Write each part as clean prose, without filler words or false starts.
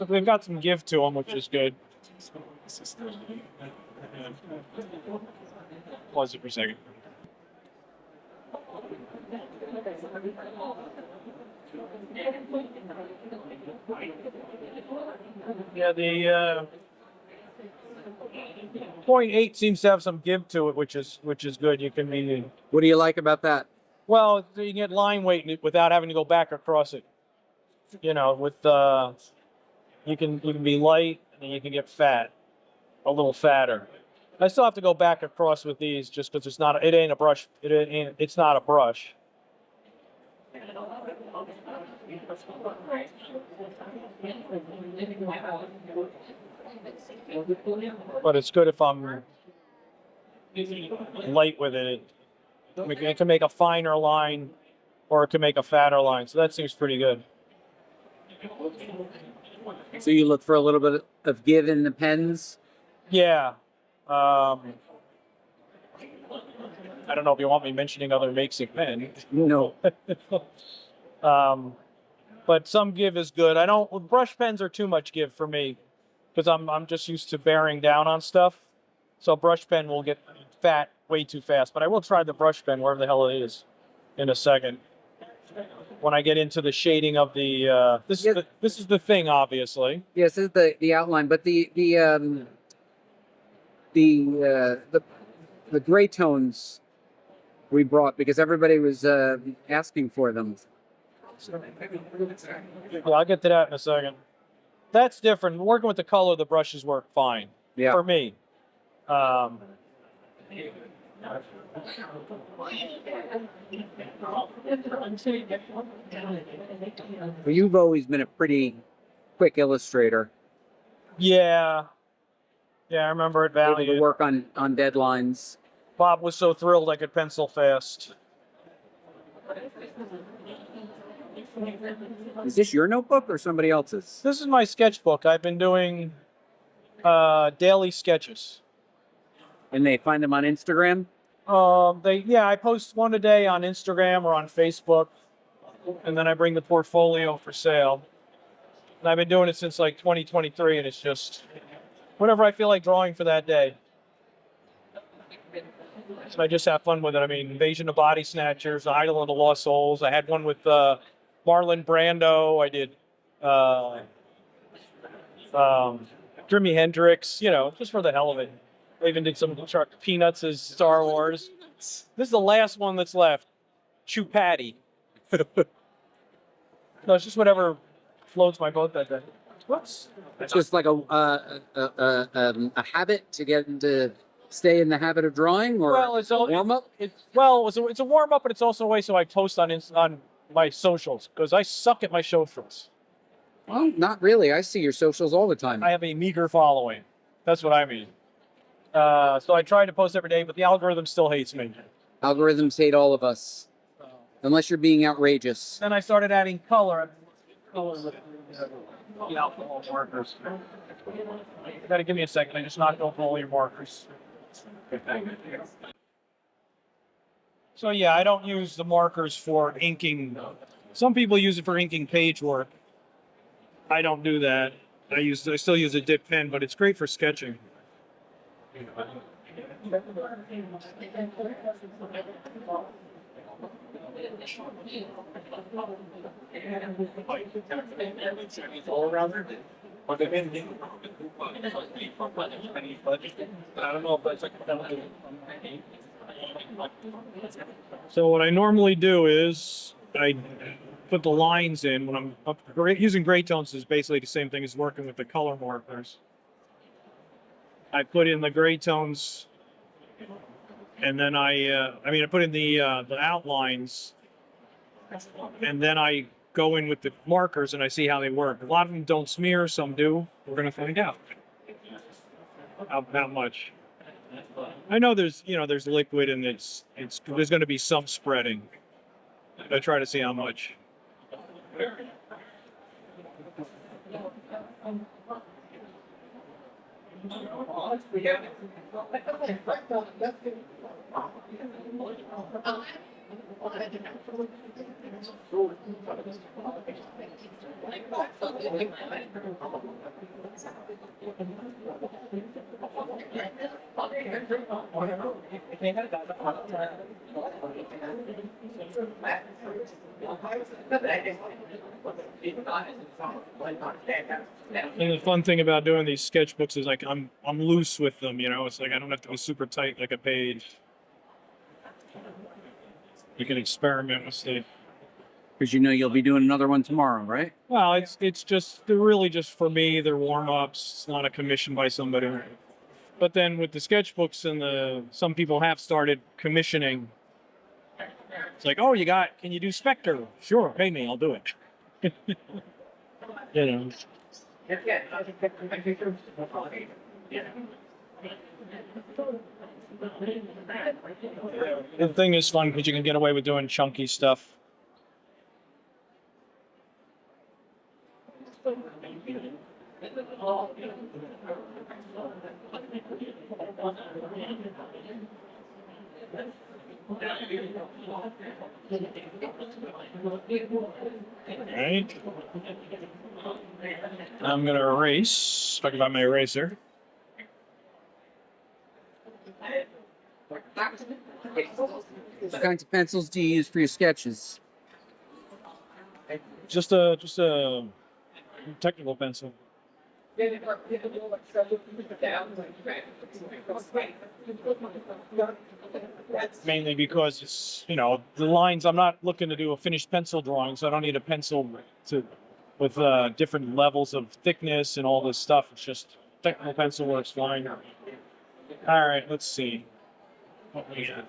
They've got some give to them, which is good. Pause it for a second. Yeah, the .8 seems to have some give to it, which is good. You can be. What do you like about that? Well, you can get line weight without having to go back across it. You know, with you can be light and you can get fat, a little fatter. I still have to go back across with these just because it ain't a brush. It's not a brush. But it's good if I'm light with it. It can make a finer line or it can make a fatter line. So that seems pretty good. So you look for a little bit of give in the pens? Yeah. I don't know if you want me mentioning other makes of pen. No. But some give is good. Brush pens are too much give for me because I'm just used to bearing down on stuff. So brush pen will get fat way too fast. But I will try the brush pen, wherever the hell it is, in a second. When I get into the shading of the this is the thing, obviously. Yes, this is the outline, but the gray tones we brought because everybody was asking for them. Well, I'll get to that in a second. That's different. Working with the color, the brushes work fine for me. Well, you've always been a pretty quick illustrator. Yeah, I remember at Valley. Able to work on deadlines. Bob was so thrilled I could pencil fast. Is this your notebook or somebody else's? This is my sketchbook. I've been doing daily sketches. And they find them on Instagram? I post one a day on Instagram or on Facebook, and then I bring the portfolio for sale. And I've been doing it since like 2023, and it's just whatever I feel like drawing for that day. So I just have fun with it. I mean, Invasion of Body Snatchers, Idol of the Lost Souls. I had one with Marlon Brando. I did Jimi Hendrix, just for the hell of it. I even did some Peanuts as Star Wars. This is the last one that's left. Chew Patty. No, it's just whatever floats my boat that day. Whoops. It's just like a habit to get into, stay in the habit of drawing, or it's a warm up. It's a warm up, but it's also a way so I post on my socials because I suck at my socials. Well, not really. I see your socials all the time. I have a meager following. That's what I mean. So I try to post every day, but the algorithm still hates me. Algorithms hate all of us, unless you're being outrageous. Then I started adding color. With the alcohol markers. You gotta give me a second. I just knocked off all your markers. So yeah, I don't use the markers for inking. Some people use it for inking page work. I don't do that. I still use a dip pen, but it's great for sketching. So what I normally do is I put the lines in when I'm using gray tones is basically the same thing as working with the color markers. I put in the gray tones, and then I put in the outlines, and then I go in with the markers and I see how they work. A lot of them don't smear, some do. We're gonna find out how much. I know there's liquid and there's gonna be some spreading. I try to see how much. And the fun thing about doing these sketchbooks is like I'm loose with them, you know. It's like I don't have to be super tight like a page. You can experiment with stuff. Because you know you'll be doing another one tomorrow, right? Well, it's just they're really just for me. They're warm ups. It's not a commission by somebody. But then with the sketchbooks and some people have started commissioning. It's like, oh, can you do Spectre? Sure, pay me, I'll do it. You know. The thing is fun because you can get away with doing chunky stuff. Right. I'm gonna erase. Talk about my eraser. What kinds of pencils do you use for your sketches? Just a technical pencil. Mainly because it's, you know, the lines. I'm not looking to do a finished pencil drawing, so I don't need a pencil with different levels of thickness and all this stuff. It's just technical pencil works fine. All right, let's see what we got.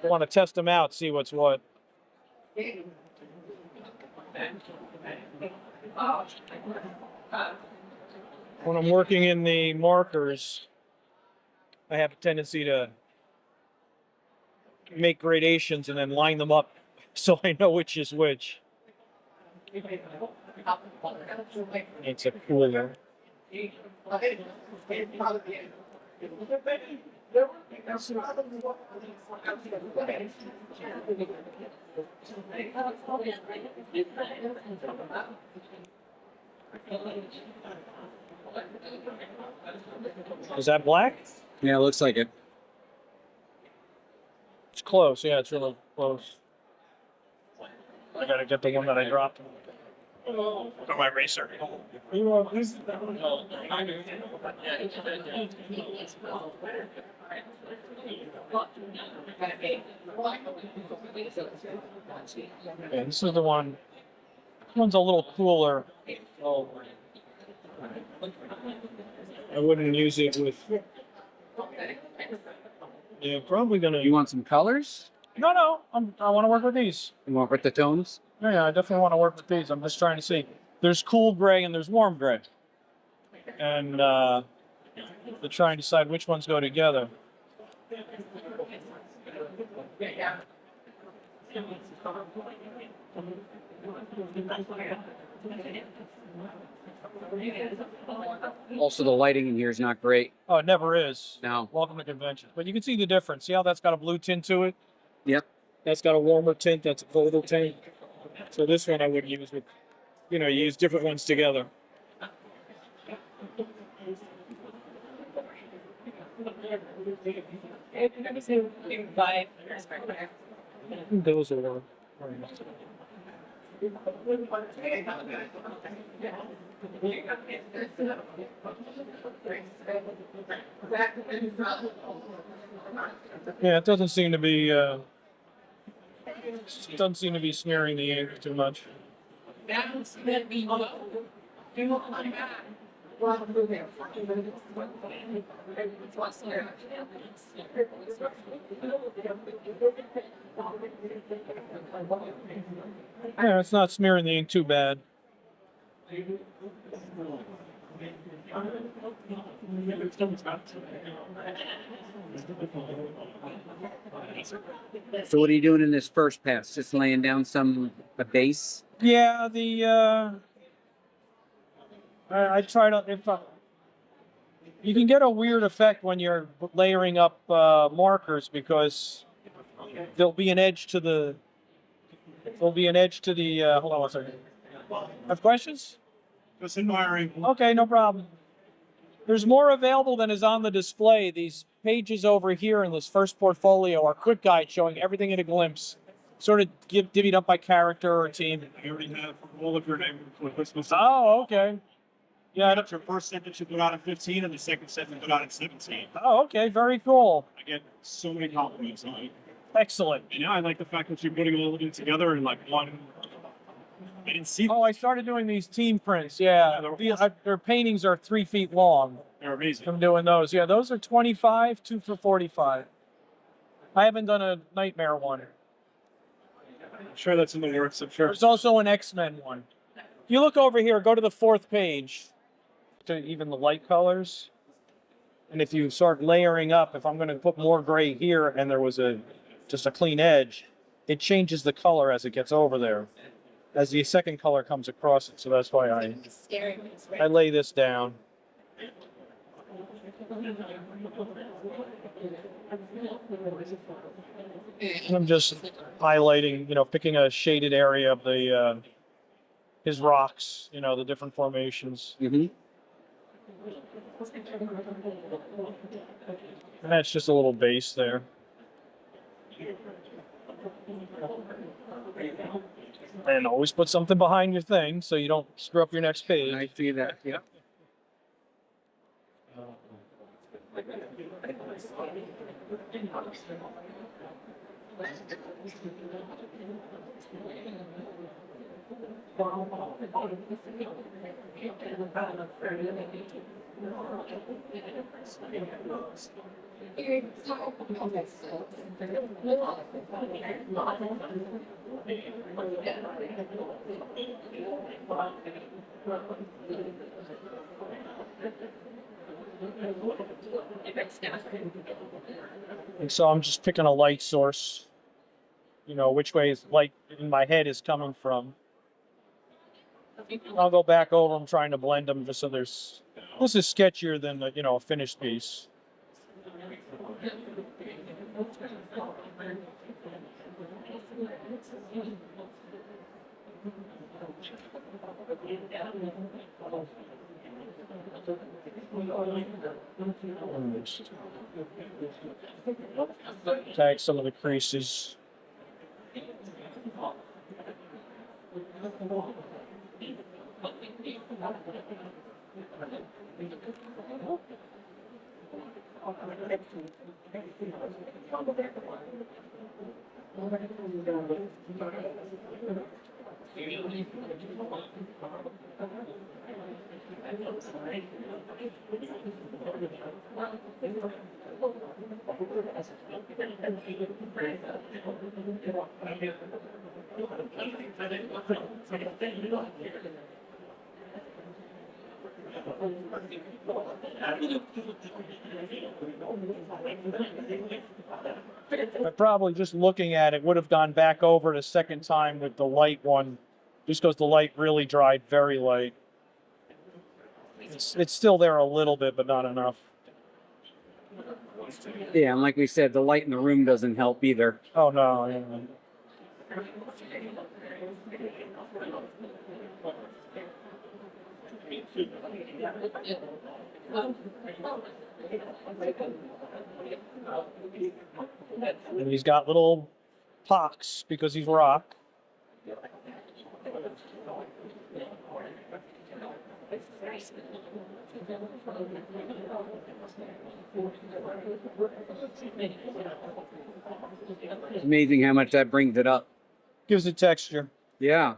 I want to test them out, see what's what. When I'm working in the markers, I have a tendency to make gradations and then line them up so I know which is which. It's a cooler. Is that black? Yeah, it looks like it. It's close. Yeah, it's really close. I gotta get the one that I dropped. Oh, my eraser. Okay, this is the one. This one's a little cooler. Oh. I wouldn't use it with. Yeah, probably gonna. You want some colors? No. I want to work with these. You want with the tones? Yeah, I definitely want to work with these. I'm just trying to see. There's cool gray and there's warm gray, and to try and decide which ones go together. Also, the lighting in here is not great. Oh, it never is. No. Welcome to convention. But you can see the difference. See how that's got a blue tint to it? Yep. That's got a warmer tint. That's a colder tint. So this one I would use with, you use different ones together. Those are the. Yeah, it doesn't seem to be. It doesn't seem to be smearing the ink too much. Yeah, it's not smearing the ink too bad. So what are you doing in this first pass? Just laying down a base? Yeah, I try to, you can get a weird effect when you're layering up markers because there'll be an edge to the, hold on one second. Have questions? Just admiring. Okay, no problem. There's more available than is on the display. These pages over here in this first portfolio are quick guides showing everything in a glimpse, sort of divvied up by character or team. I already have all of your name for Christmas. Oh, okay. Yeah. That's your first set that you put out in 15 and the second set you put out in 17. Oh, okay. Very cool. I get so many compliments on it. Excellent. And yeah, I like the fact that you're putting all of them together in like one. I didn't see. Oh, I started doing these team prints. Yeah, their paintings are 3 feet long. They're amazing. I'm doing those. Yeah, those are 25, 2 for 45. I haven't done a Nightmare one. I'm sure that's in the works. I'm sure. There's also an X-Men one. If you look over here, go to the 4th page, to even the light colors. And if you start layering up, if I'm going to put more gray here and there was just a clean edge, it changes the color as it gets over there, as the second color comes across it. So that's why I lay this down. And I'm just highlighting, picking a shaded area of his rocks, the different formations. Mm-hmm. And that's just a little base there. And always put something behind your thing so you don't screw up your next page. I see that. Yep. And so I'm just picking a light source, which way is light in my head is coming from. I'll go back over them trying to blend them just so this is sketchier than a finished piece. Tag some of the creases. But probably just looking at it would have gone back over it a second time with the light one, just because the light really dried very light. It's still there a little bit, but not enough. Yeah, and like we said, the light in the room doesn't help either. Oh no. Yeah. And he's got little pocks because he's rock. It's amazing how much that brings it up. Gives it texture. Yeah.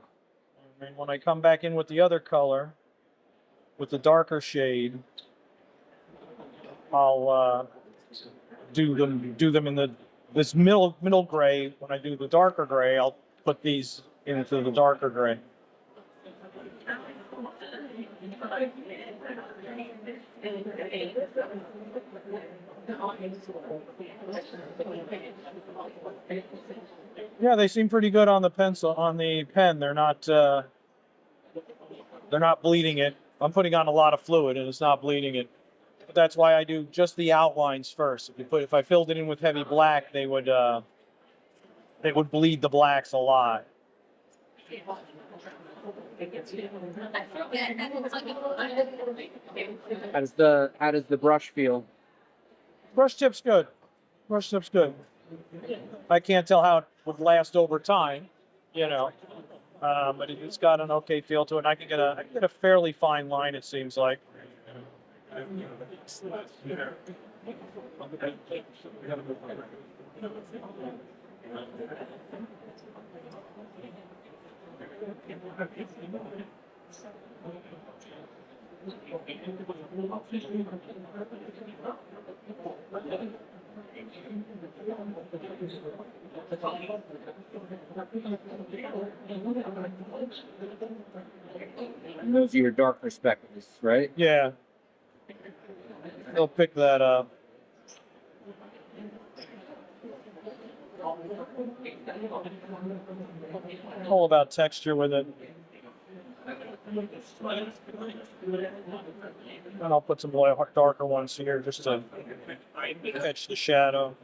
And when I come back in with the other color, with the darker shade, I'll do them in this middle gray. When I do the darker gray, I'll put these into the darker gray. Yeah, they seem pretty good on the pencil, on the pen. They're not bleeding it. I'm putting on a lot of fluid and it's not bleeding it. But that's why I do just the outlines first. If I filled it in with heavy black, they would bleed the blacks a lot. How does the brush feel? Brush tip's good. Brush tip's good. I can't tell how it would last over time, you know, but it's got an okay feel to it. And I can get a fairly fine line. It seems like. And those are your dark perspectives, right? Yeah. They'll pick that up. All about texture with it. And I'll put some darker ones here just to catch the shadow.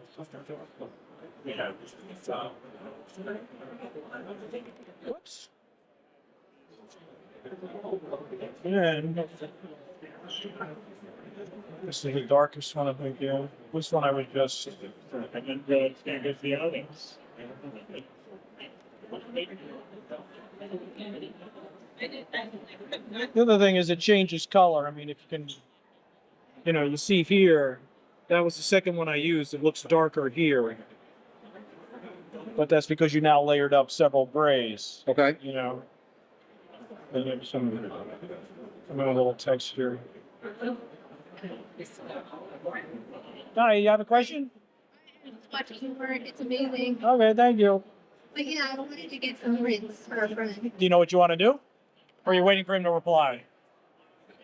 Whoops. And this is the darkest one I think, yeah. This one I would just And then get the others. The other thing is it changes color. I mean, if you can, you see here, that was the second one I used. It looks darker here. But that's because you now layered up several grays, Okay. And there's some little texture. Hi, you have a question? Watching your work, it's amazing. Okay, thank you. But yeah, I wanted to get some rinse for a friend. Do you know what you want to do? Or are you waiting for him to reply?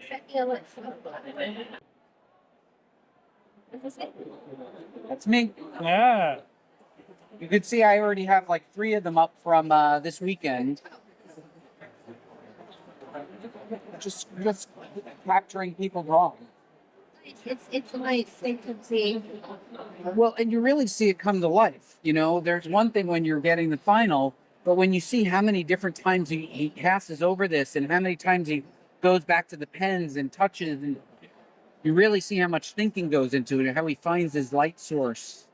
Send me a list. Is this it? That's me. Yeah. You can see I already have like 3 of them up from this weekend. Just capturing people drawing. It's a nice thing to see. Well, and you really see it come to life. There's one thing when you're getting the final, but when you see how many different times he passes over this and how many times he goes back to the pens and touches, and you really see how much thinking goes into it and how he finds his light source.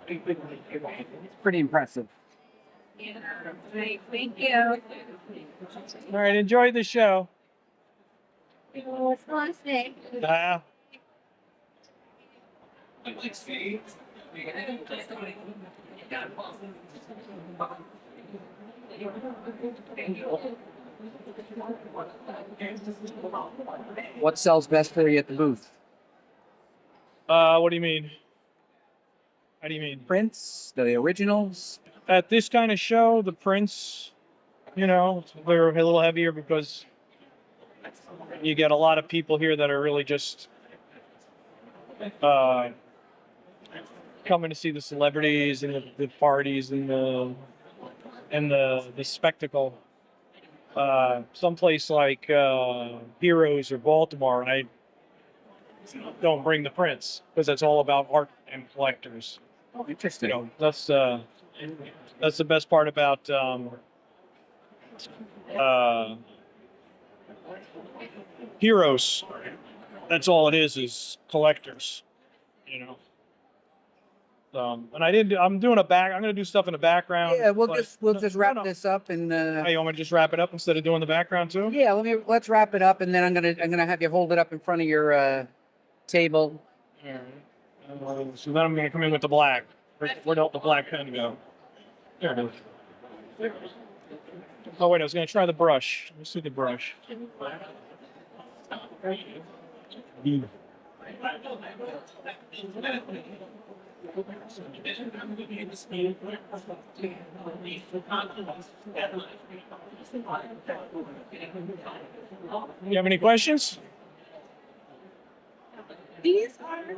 It's pretty impressive. Yeah. Thank you. All right, enjoy the show. What's the last name? What sells best for you at the booth? What do you mean? How do you mean? Prints, the originals. At this kind of show, the prints, they're a little heavier because you get a lot of people here that are really just coming to see the celebrities and the parties and the spectacle. Someplace like Heroes or Baltimore, I don't bring the prints because it's all about art and collectors. Oh, interesting. That's the best part about Heroes. That's all it is collectors, and I'm doing I'm going to do stuff in the background. Yeah, we'll just wrap this up and. Hey, you want me to just wrap it up instead of doing the background too? Yeah, let's wrap it up, and then I'm gonna have you hold it up in front of your table. All right. So then I'm going to come in with the black. Where'd the black pen go? There it is. Oh wait, I was gonna try the brush. Let me see the brush. You have any questions? These are.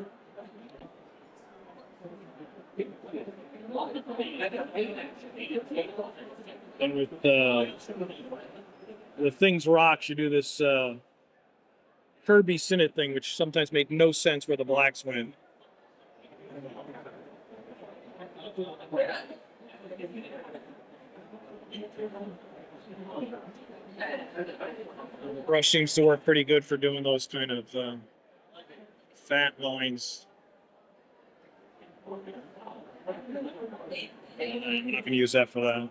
And with the things rocks, you do this Kirby Sinnett thing, which sometimes made no sense where the blacks went. The brush seems to work pretty good for doing those kind of fat lines. I'm not going to use that for that.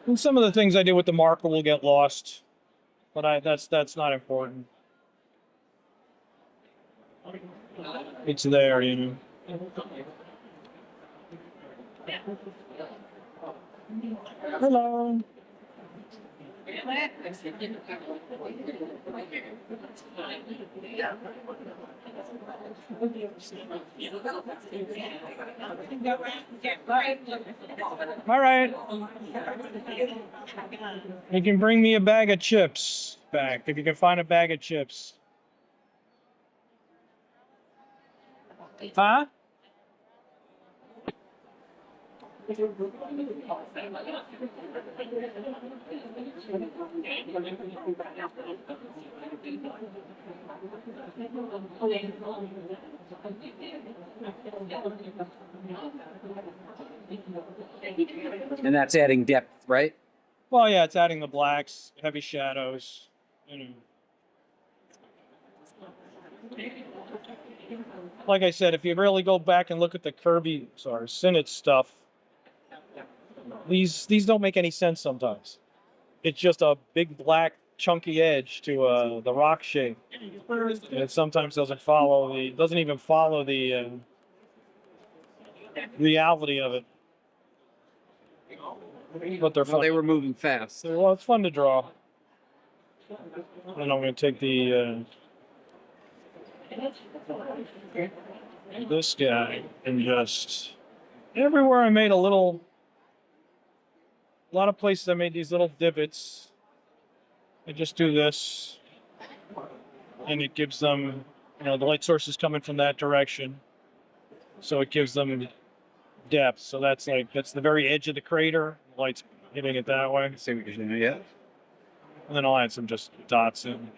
And some of the things I do with the marker will get lost, but that's not important. It's there, you know. Hello. All right. You can bring me a bag of chips back if you can find a bag of chips. Huh? And that's adding depth, right? Well, yeah, it's adding the blacks, heavy shadows, you know. Like I said, if you really go back and look at the Sinnett stuff, these don't make any sense sometimes. It's just a big black chunky edge to the rock shape. And it sometimes doesn't even follow the reality of it. But they're fun. Well, they were moving fast. Well, it's fun to draw. And I'm going to take the this guy and just everywhere I made a lot of places I made these little divots. I just do this, and it gives them, you know, the light source is coming from that direction, so it gives them depth. So that's the very edge of the crater. The light's hitting it that way. See what you're doing, yeah. And then I'll add some just dots in.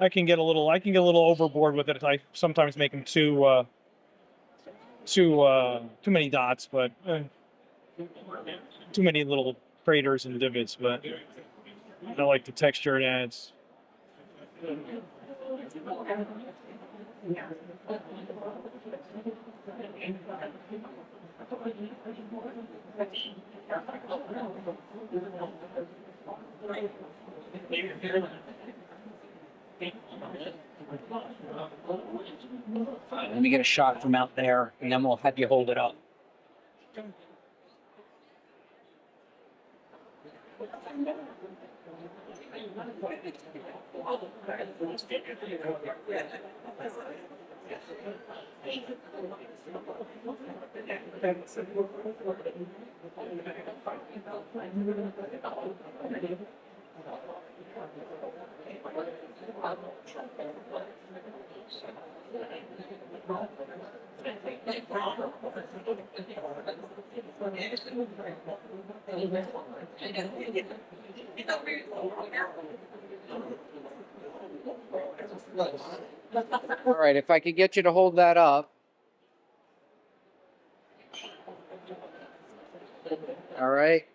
I can get a little overboard with it. I sometimes make them too many dots, but too many little craters and divots. But I like the texture it adds. Let me get a shot from out there, and then we'll have you hold it up. All right, if I could get you to hold that up. All right.